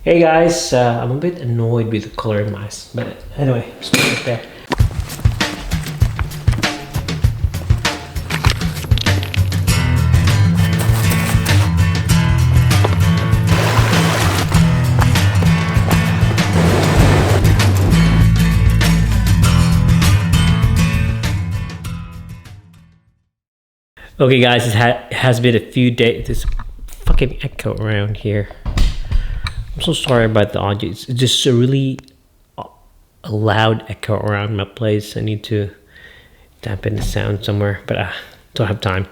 Hey guys, I'm a bit annoyed with the color mask, but anyway, just put it there. Okay guys, it has been a few days. There's fucking echo around here. I'm so sorry about the audio. It's just a really a loud echo around my place. I need to dampen the sound somewhere, but I don't have time.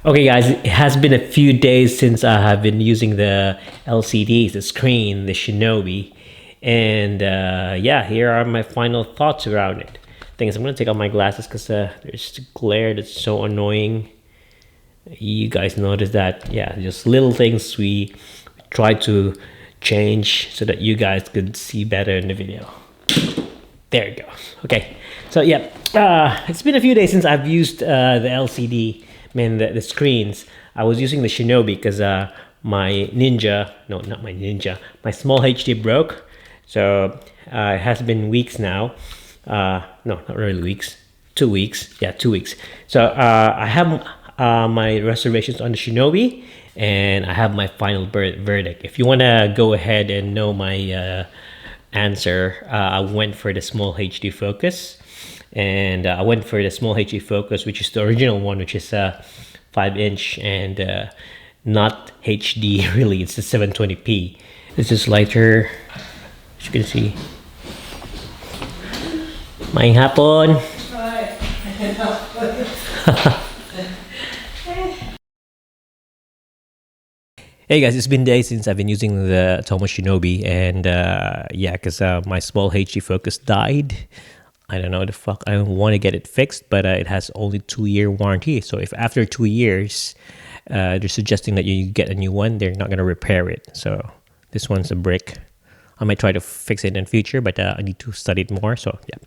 Okay guys, it has been a few days since I have been using the LCDs, the screen, the Shinobi. And yeah, here are my final thoughts around it. Thing is, I'm going to take off my glasses because there's glare that's so annoying. You guys notice that? Yeah, just little things we try to change so that you guys could see better in the video. There you go. Okay, so yeah, it's been a few days since I've used the LCD, the screens. I was using the Shinobi because my Ninja, no, not my Ninja, my SmallhD broke. So it has been weeks now. No, not really weeks. 2 weeks. Yeah, 2 weeks. So I have my reservations on the Shinobi, and I have my final verdict. If you want to go ahead and know my answer, I went for the SmallhD focus, and I went for the SmallhD focus, which is the original one, which is 5" and not HD. Really, it's the 720p. This is lighter, as you can see. Maing hapon. Hey guys, it's been days since I've been using the atomos Shinobi, and yeah, because my SmallhD focus died. I don't know what the fuck. I want to get it fixed, but it has only 2-year warranty. So if after 2 years they're suggesting that you get a new one, they're not going to repair it. So this one's a brick. I might try to fix it in future, but I need to study it more. So yeah,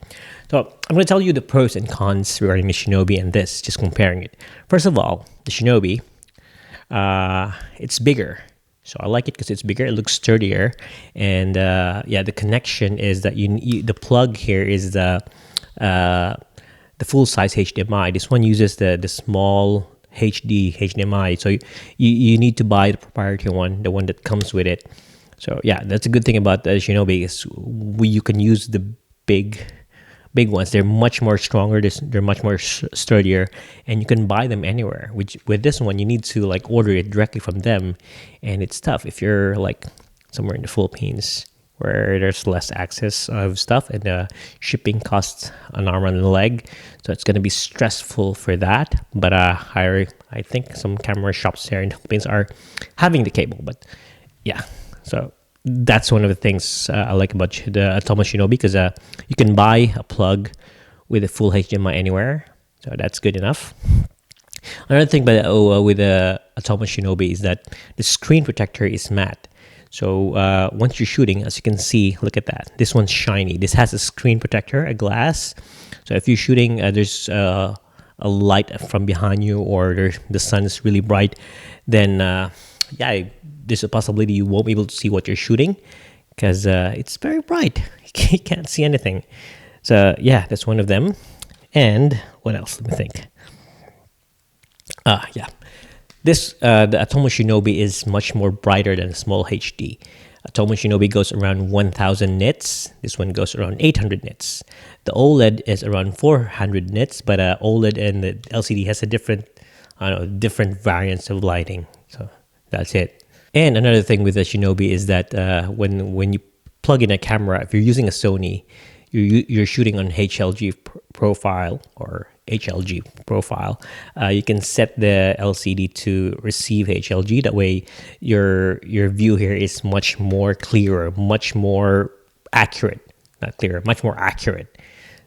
so I'm going to tell you the pros and cons regarding the Shinobi and this, just comparing it. First of all, the Shinobi, it's bigger, so I like it because it's bigger. It looks sturdier, and yeah, the connection is that the plug here is the full size HDMI. This one uses the small HD HDMI, so you need to buy the proprietary one, the one that comes with it. So yeah, that's a good thing about the Shinobi is you can use the big ones. They're much more stronger. They're much more sturdier, and you can buy them anywhere. Which with this one, you need to like order it directly from them, and it's tough if you're like somewhere in the Philippines where there's less access of stuff, and shipping costs an arm and a leg. So it's going to be stressful for that. But I think some camera shops here in the Philippines are having the cable. But yeah, so that's one of the things I like about the atomos Shinobi, because you can buy a plug with a full HDMI anywhere, so that's good enough. Another thing with the atomos Shinobi is that the screen protector is matte. So once you're shooting, as you can see, look at that. This one's shiny. This has a screen protector, a glass. So if you're shooting, there's a light from behind you, or the sun is really bright, then yeah, there's a possibility you won't be able to see what you're shooting because it's very bright. You can't see anything. So yeah, that's one of them. And what else? Let me think. Yeah, this the atomos Shinobi is much more brighter than SmallhD. Atomos Shinobi goes around 1,000 nits. This one goes around 800 nits. The OLED is around 400 nits, but OLED and the LCD has a different variants of lighting. So that's it. And another thing with the Shinobi is that when you plug in a camera, if you're using a Sony, you're shooting on HLG profile or HLG profile, you can set the LCD to receive HLG. That way, your view here is much more clearer, much more accurate. Not clearer, much more accurate.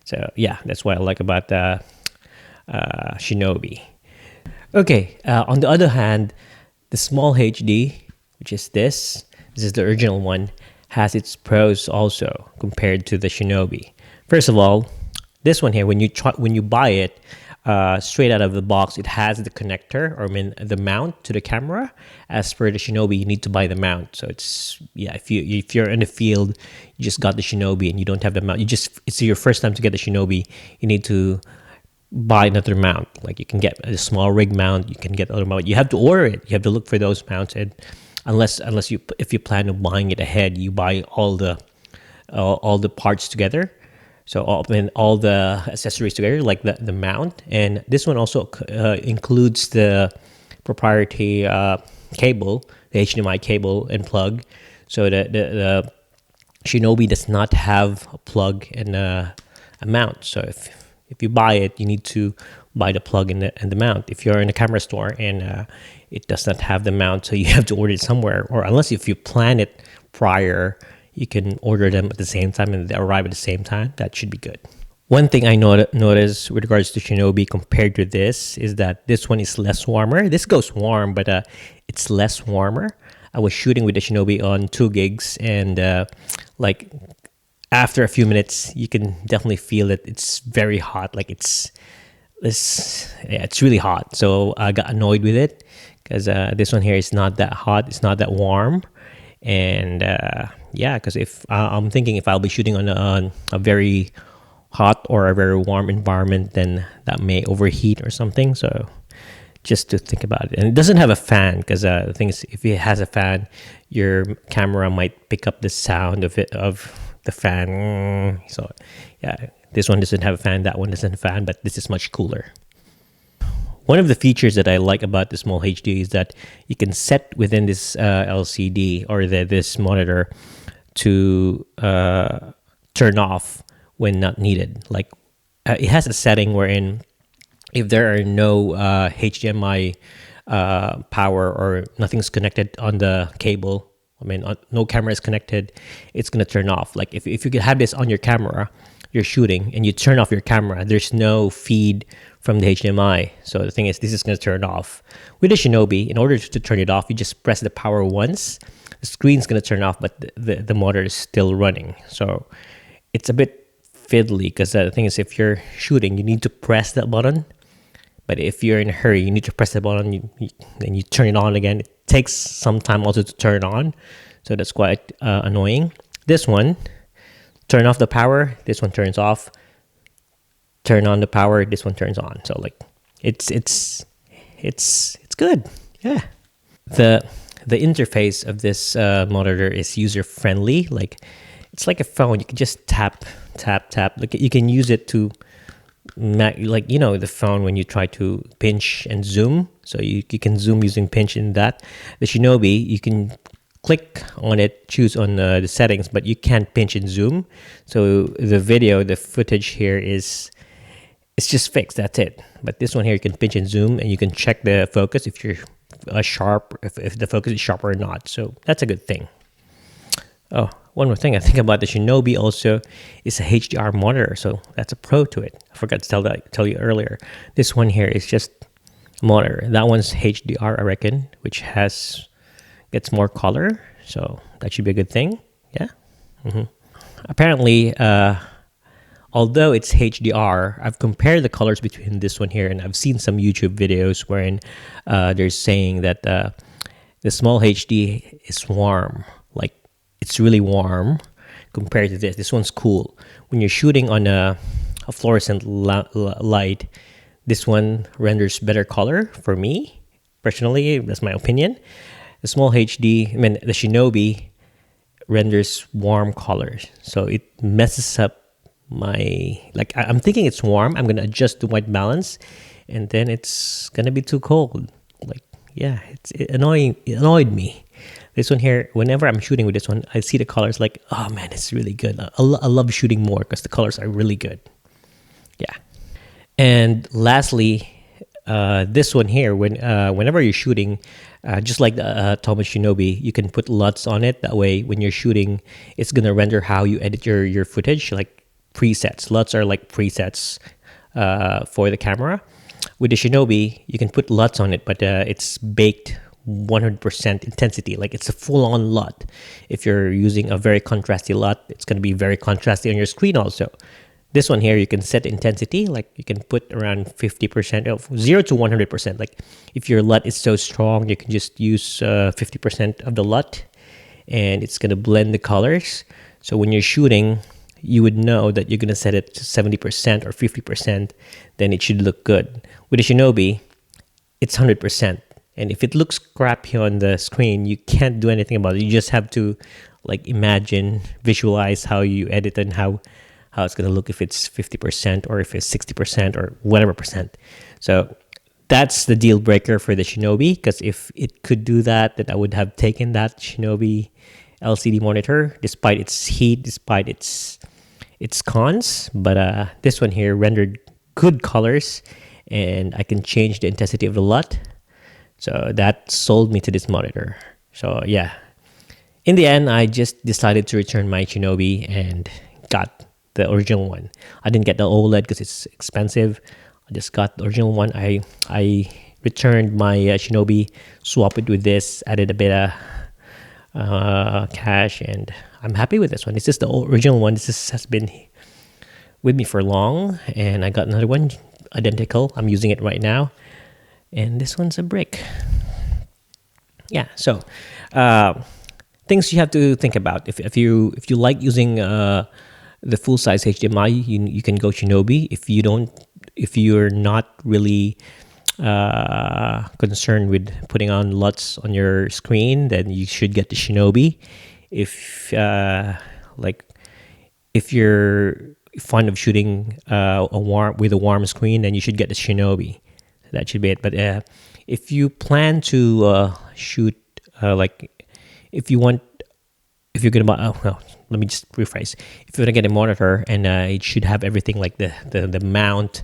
So yeah, that's what I like about the Shinobi. Okay, on the other hand, the SmallhD, which is this is the original one, has its pros also compared to the Shinobi. First of all, this one here, when you buy it, straight out of the box, it has the connector, or I mean the mount to the camera. As per the Shinobi, you need to buy the mount. So it's, yeah, if you're in the field, you just got the Shinobi and you don't have the mount, it's your first time to get the Shinobi, you need to buy another mount. Like you can get a small rig mount, you can get other mount. You have to order it. You have to look for those mounts, and unless if you plan on buying it ahead, you buy all the parts together. So all the accessories together, like the mount. And this one also includes the proprietary cable, the HDMI cable and plug. So the Shinobi does not have a plug and a mount. So if you buy it, you need to buy the plug and the mount. If you're in a camera store and it does not have the mount, so you have to order it somewhere. Or unless if you plan it prior, you can order them at the same time and they arrive at the same time. That should be good. One thing I noticed with regards to Shinobi compared to this is that this one is less warmer. This goes warm, but it's less warmer. I was shooting with the Shinobi on 2 gigs, and like after a few minutes, you can definitely feel that it's very hot. Like it's really hot. So I got annoyed with it because this one here is not that hot. It's not that warm. And yeah, because if I'm thinking if I'll be shooting on a very hot or a very warm environment, then that may overheat or something. So just to think about it. And it doesn't have a fan, because the thing is, if it has a fan, your camera might pick up the sound of the fan. So yeah, this one doesn't have a fan, that one doesn't have a fan, but this is much cooler. One of the features that I like about the smallhd is that you can set within this LCD or this monitor to turn off when not needed. Like it has a setting wherein if there are no HDMI power or nothing's connected on the cable, I mean no camera is connected, it's gonna turn off. Like if you could have this on your camera, you're shooting and you turn off your camera, there's no feed from the HDMI. So the thing is, this is going to turn off. With the Shinobi, in order to turn it off, you just press the power once. The screen's going to turn off, but the motor is still running. So it's a bit fiddly, because the thing is, if you're shooting, you need to press that button. But if you're in a hurry, you need to press the button, then you turn it on again. It takes some time also to turn on. So that's quite annoying. This one, turn off the power, this one turns off. Turn on the power, this one turns on. So like it's good. Yeah. The interface of this monitor is user friendly. Like it's like a phone. You can just tap. Like you can use it to like, you know, the phone when you try to pinch and zoom. So you can zoom using pinch in that. The Shinobi, you can click on it, choose on the settings, but you can't pinch and zoom. So the footage here it's just fixed, that's it. But this one here, you can pinch and zoom, and you can check the focus if you're sharp, if the focus is sharp or not. So that's a good thing. Oh, one more thing I think about the Shinobi also is a HDR monitor. So that's a pro to it. I forgot to tell you earlier. This one here is just a monitor. That one's HDR, I reckon, which gets more color. So that should be a good thing. Yeah. Apparently, although it's HDR, I've compared the colors between this one here, and I've seen some YouTube videos wherein they're saying that the smallhd is warm. Like it's really warm compared to this. This one's cool. When you're shooting on a fluorescent light, this one renders better color for me. Personally, that's my opinion. The smallhd, I mean the Shinobi, renders warm colors. So it messes up I'm thinking it's warm. I'm gonna adjust the white balance, and then it's gonna be too cold. Like, yeah, it annoyed me. This one here, whenever I'm shooting with this one, I see the colors like, oh man, it's really good. I love shooting more because the colors are really good. Yeah. And lastly, this one here, whenever you're shooting, just like the atomos Shinobi, you can put LUTs on it. That way, when you're shooting, it's gonna render how you edit your footage, like presets. LUTs are like presets for the camera. With the Shinobi, you can put LUTs on it, but it's baked 100% intensity. Like it's a full-on LUT. If you're using a very contrasty LUT, it's going to be very contrasty on your screen also. This one here, you can set intensity, like you can put around 50% of 0 to 100%. Like if your LUT is so strong, you can just use 50% of the LUT, and it's going to blend the colors. So when you're shooting, you would know that you're going to set it to 70% or 50%, then it should look good. With a Shinobi, it's 100%. And if it looks crappy on the screen, you can't do anything about it. You just have to like imagine, visualize how you edit and how it's going to look if it's 50% or if it's 60% or whatever percent. So that's the deal breaker for the Shinobi, because if it could do that, then I would have taken that Shinobi LCD monitor, despite its heat, despite its cons. But this one here rendered good colors, and I can change the intensity of the LUT. So that sold me to this monitor. So yeah, in the end, I just decided to return my Shinobi and got the original one. I didn't get the OLED because it's expensive. I just got the original one. I returned my Shinobi, swapped it with this, added a bit of cash, and I'm happy with this one. This is the original one. Has been with me for long, and I got another one identical. I'm using it right now, and this one's a brick. Yeah, so things you have to think about. If you like using the full size HDMI, you can go Shinobi. If you're not really concerned with putting on LUTs on your screen, then you should get the Shinobi. If you're fond of shooting with a warm screen, then you should get the Shinobi. That should be it. But if you plan to shoot if you're gonna buy, let me just rephrase. If you're gonna get a monitor, and it should have everything like the mount,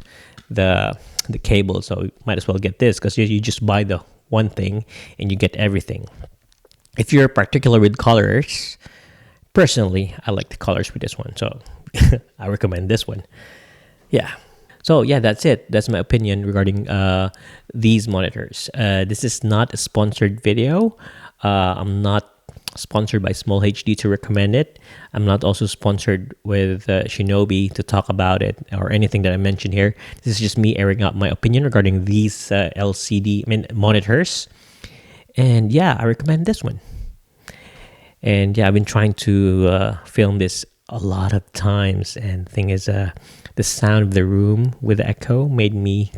the cable, so you might as well get this, because you just buy the one thing and you get everything. If you're particular with colors, personally, I like the colors with this one, so I recommend this one. Yeah. So yeah, that's it. That's my opinion regarding these monitors. This is not a sponsored video. I'm not sponsored by smallhd to recommend it. I'm not also sponsored with Shinobi to talk about it or anything that I mentioned here. This is just me airing out my opinion regarding these monitors. And yeah, I recommend this one. And yeah, I've been trying to film this a lot of times, and thing is, the sound of the room with the echo made me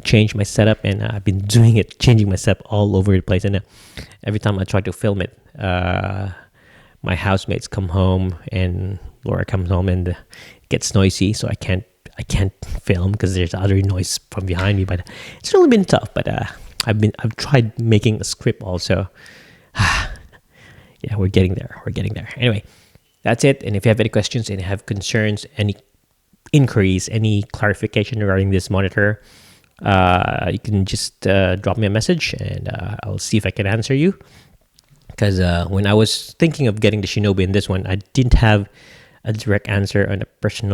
change my setup, and I've been doing it, changing my setup all over the place. And every time I try to film it, my housemates come home, and Laura comes home, and it gets noisy, so I can't film because there's other noise from behind me. But it's really been tough. But I've tried making a script also. Yeah, we're getting there. Anyway, that's it. And if you have any questions and have concerns, any inquiries, any clarification regarding this monitor, you can just drop me a message, and I'll see if I can answer you. Because when I was thinking of getting the Shinobi in this one, I didn't have a direct answer on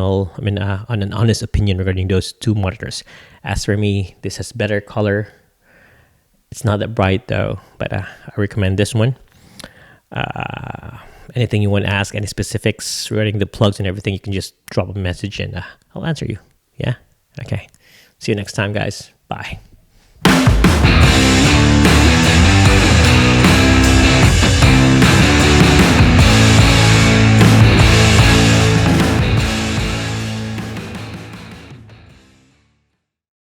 on an honest opinion regarding those two monitors. As for me, this has better color. It's not that bright though, but I recommend this one. Anything you want to ask, any specifics regarding the plugs and everything, you can just drop a message, and I'll answer you. Yeah? Okay. See you next time, guys. Bye.